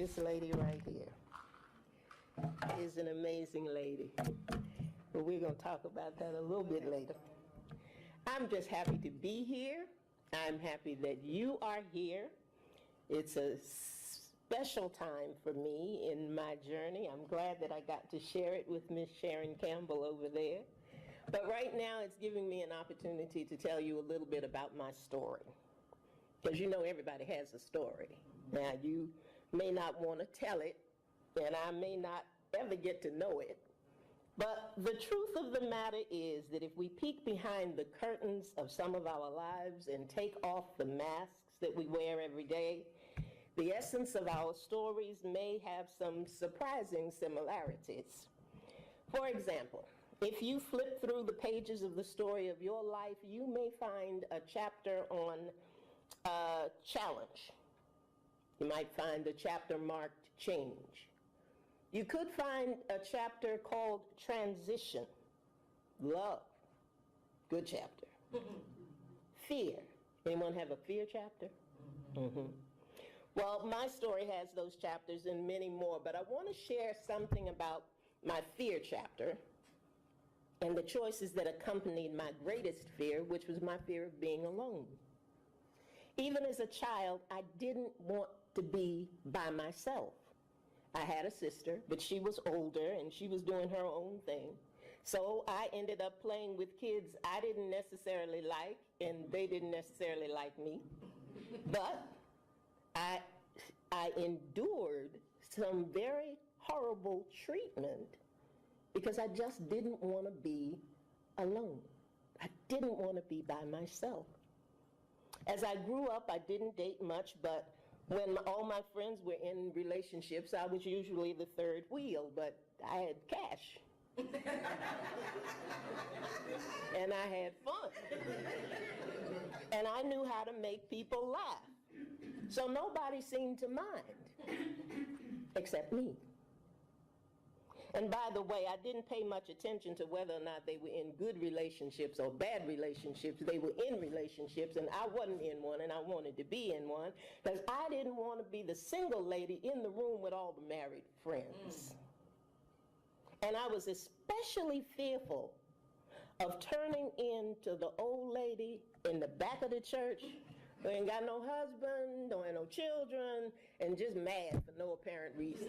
This lady right here is an amazing lady, but we're going to talk about that a little bit later. I'm just happy to be here. I'm happy that you are here. It's a special time for me in my journey. I'm glad that I got to share it with Miss Sharon Campbell over there. But right now it's giving me an opportunity to tell you a little bit about my story. Because you know everybody has a story. Now you may not want to tell it, and I may not ever get to know it. But the truth of the matter is that if we peek behind the curtains of some of our lives and take off the masks that we wear every day, the essence of our stories may have some surprising similarities. For example, if you flip through the pages of the story of your life, you may find a chapter on challenge. You might find a chapter marked change. You could find a chapter called transition, love, good chapter. Fear. Anyone have a fear chapter? Well, my story has those chapters and many more, but I want to share something about my fear chapter and the choices that accompanied my greatest fear, which was my fear of being alone. Even as a child, I didn't want to be by myself. I had a sister, but she was older and she was doing her own thing. So I ended up playing with kids I didn't necessarily like, and they didn't necessarily like me. But I endured some very horrible treatment because I just didn't want to be alone. I didn't want to be by myself. As I grew up, I didn't date much, but when all my friends were in relationships, I was usually the third wheel, but I had cash. And I had fun. And I knew how to make people laugh. So nobody seemed to mind, except me. And by the way, I didn't pay much attention to whether or not they were in good relationships or bad relationships. They were in relationships, and I wasn't in one, and I wanted to be in one, because I didn't want to be the single lady in the room with all the married friends. And I was especially fearful of turning into the old lady in the back of the church who ain't got no husband, don't have no children, and just mad for no apparent reason.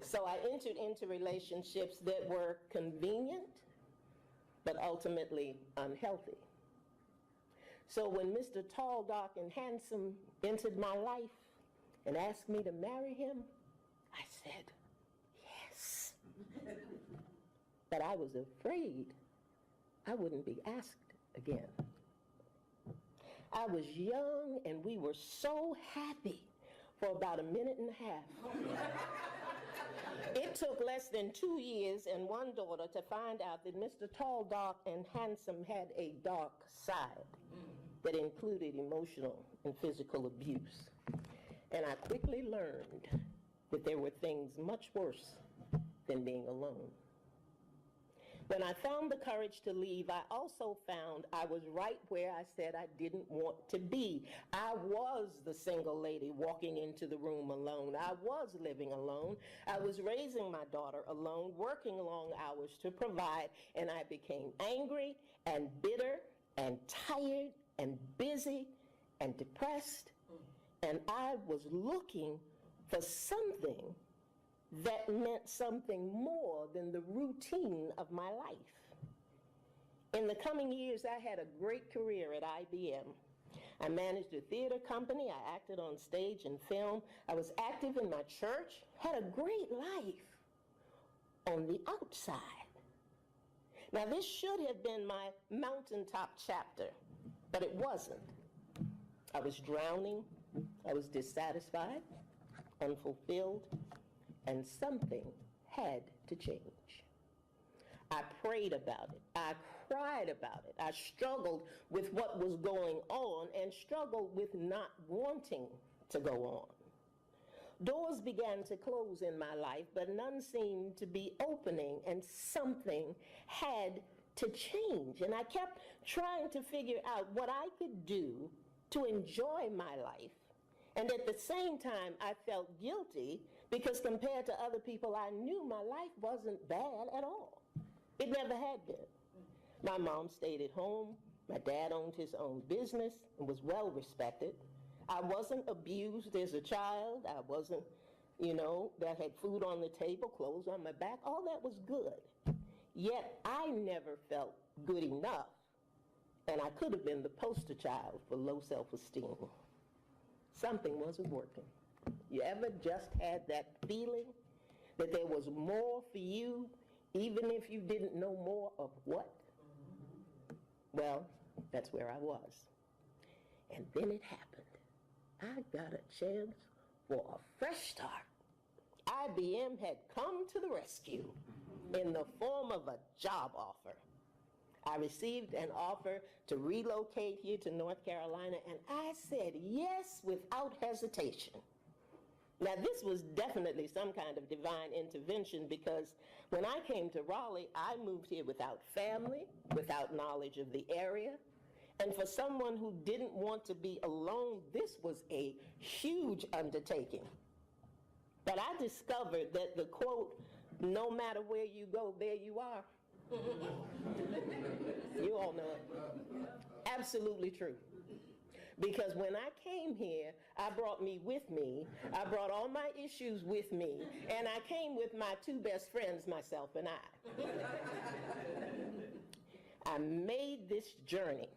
So I entered into relationships that were convenient, but ultimately unhealthy. So when Mr. Tall, Dark, and Handsome entered my life and asked me to marry him, I said, yes. But I was afraid I wouldn't be asked again. I was young and we were so happy for about a minute and a half. It took less than 2 years and one daughter to find out that Mr. Tall, Dark, and Handsome had a dark side that included emotional and physical abuse. And I quickly learned that there were things much worse than being alone. When I found the courage to leave, I also found I was right where I said I didn't want to be. I was the single lady walking into the room alone. I was living alone. I was raising my daughter alone, working long hours to provide, and I became angry and bitter and tired and busy and depressed. And I was looking for something that meant something more than the routine of my life. In the coming years, I had a great career at IBM. I managed a theater company. I acted on stage and film. I was active in my church, had a great life on the outside. Now, this should have been my mountaintop chapter, but it wasn't. I was drowning. I was dissatisfied, unfulfilled, and something had to change. I prayed about it. I cried about it. I struggled with what was going on and struggled with not wanting to go on. Doors began to close in my life, but none seemed to be opening, and something had to change. And I kept trying to figure out what I could do to enjoy my life And at the same time, I felt guilty because compared to other people I knew, my life wasn't bad at all. It never had been. My mom stayed at home. My dad owned his own business and was well respected. I wasn't abused as a child. I wasn't, that had food on the table, clothes on my back. All that was good. Yet I never felt good enough. And I could have been the poster child for low self-esteem. Something wasn't working. You ever just had that feeling that there was more for you, even if you didn't know more of what? Well, that's where I was. And then it happened. I got a chance for a fresh start. IBM had come to the rescue in the form of a job offer. I received an offer to relocate here to North Carolina, and I said yes without hesitation. Now, this was definitely some kind of divine intervention because when I came to Raleigh, I moved here without family, without knowledge of the area, and for someone who didn't want to be alone, this was a huge undertaking. But I discovered that the quote, "No matter where you go, there you are." You all know it. Absolutely true. Because when I came here, I brought me with me. I brought all my issues with me. And I came with my two best friends, myself and I. I made this journey.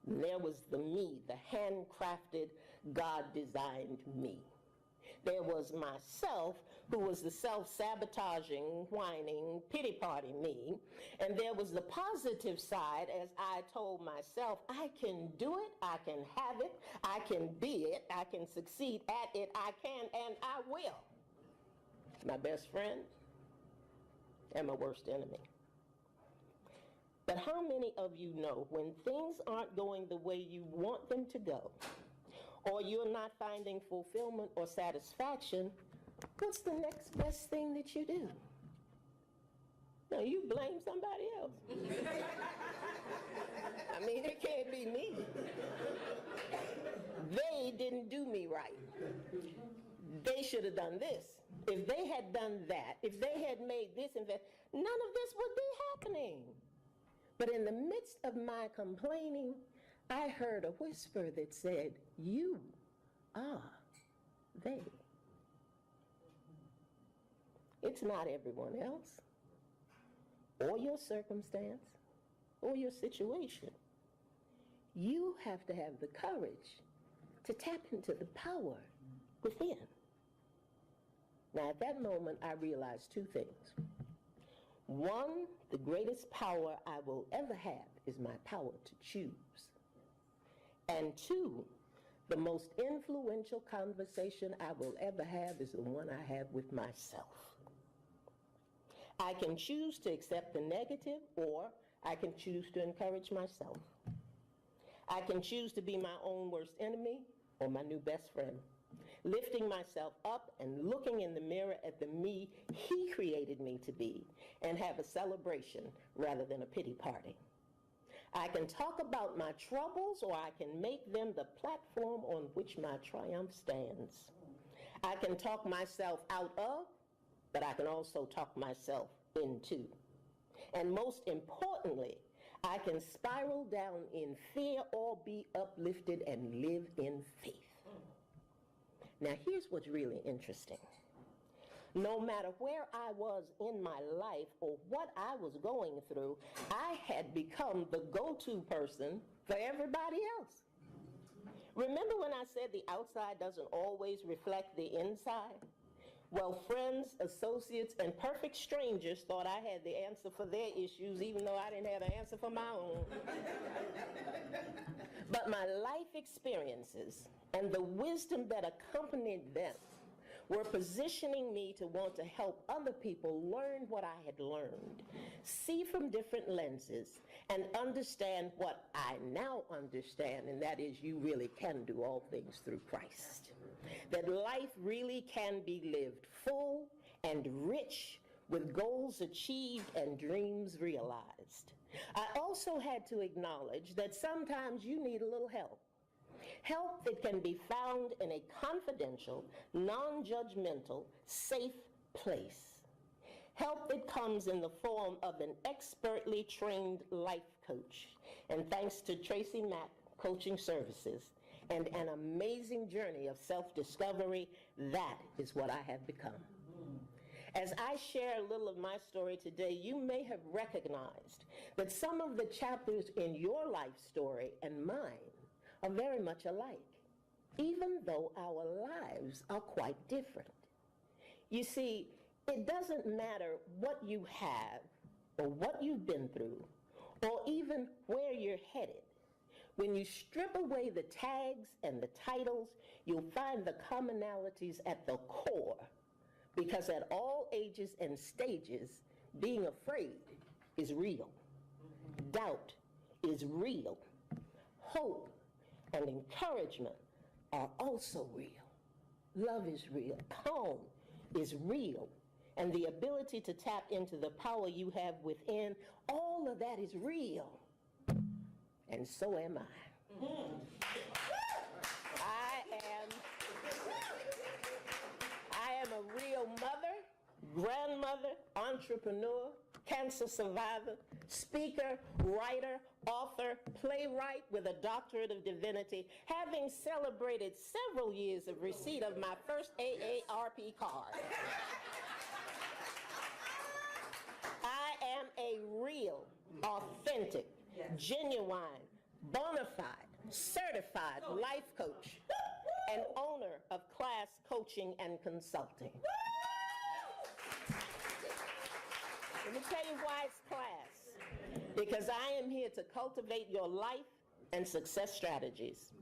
And there was the me, the handcrafted, God-designed me. There was myself, who was the self-sabotaging, whining, pity-party me. And there was the positive side as I told myself, I can do it, I can have it, I can be it, I can succeed at it, I can, and I will. My best friend and my worst enemy. But how many of you know when things aren't going the way you want them to go, or you're not finding fulfillment or satisfaction, what's the next best thing that you do? No, you blame somebody else. I mean, it can't be me. They didn't do me right. They should have done this. If they had done that, if they had made this and that, none of this would be happening. But in the midst of my complaining, I heard a whisper that said, you are they. It's not everyone else, or your circumstance, or your situation. You have to have the courage to tap into the power within. Now, at that moment, I realized two things. One, the greatest power I will ever have is my power to choose. And two, the most influential conversation I will ever have is the one I have with myself. I can choose to accept the negative, or I can choose to encourage myself. I can choose to be my own worst enemy or my new best friend, lifting myself up and looking in the mirror at the me he created me to be and have a celebration rather than a pity party. I can talk about my troubles, or I can make them the platform on which my triumph stands. I can talk myself out of, but I can also talk myself into. And most importantly, I can spiral down in fear or be uplifted and live in faith. Now, here's what's really interesting. No matter where I was in my life or what I was going through, I had become the go-to person for everybody else. Remember when I said the outside doesn't always reflect the inside? Well, friends, associates, and perfect strangers thought I had the answer for their issues, even though I didn't have an answer for my own. But my life experiences and the wisdom that accompanied them were positioning me to want to help other people learn what I had learned, see from different lenses, and understand what I now understand, and that is you really can do all things through Christ. That life really can be lived full and rich with goals achieved and dreams realized. I also had to acknowledge that sometimes you need a little help. Help that can be found in a confidential, non-judgmental, safe place. Help that comes in the form of an expertly trained life coach. And thanks to TRACYMAC Coaching Services and an amazing journey of self-discovery, that is what I have become. As I share a little of my story today, you may have recognized that some of the chapters in your life story and mine are very much alike, even though our lives are quite different. You see, it doesn't matter what you have or what you've been through or even where you're headed. When you strip away the tags and the titles, you'll find the commonalities at the core, because at all ages and stages, being afraid is real. Doubt is real. Hope and encouragement are also real. Love is real. Calm is real. And the ability to tap into the power you have within, all of that is real. And so am I. I am a real mother, grandmother, entrepreneur, cancer survivor, speaker, writer, author, playwright with a doctorate of divinity, having celebrated several years of receipt of my first AARP card. I am a real, authentic, genuine, bona fide, certified life coach and owner of C.L.A.S.S Coaching and Consulting. Let me tell you why it's C.L.A.S.S. Because I am here to cultivate your life and success strategies.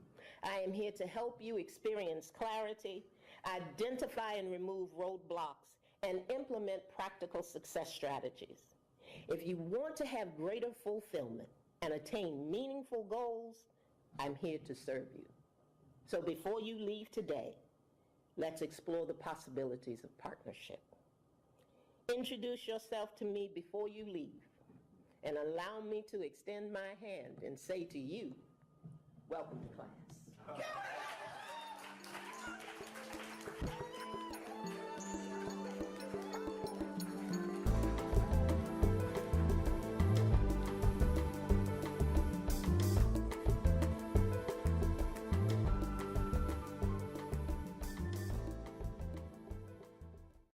I am here to help you experience clarity, identify and remove roadblocks, and implement practical success strategies. If you want to have greater fulfillment and attain meaningful goals, I'm here to serve you. So before you leave today, let's explore the possibilities of partnership. Introduce yourself to me before you leave, and allow me to extend my hand and say to you, welcome to class.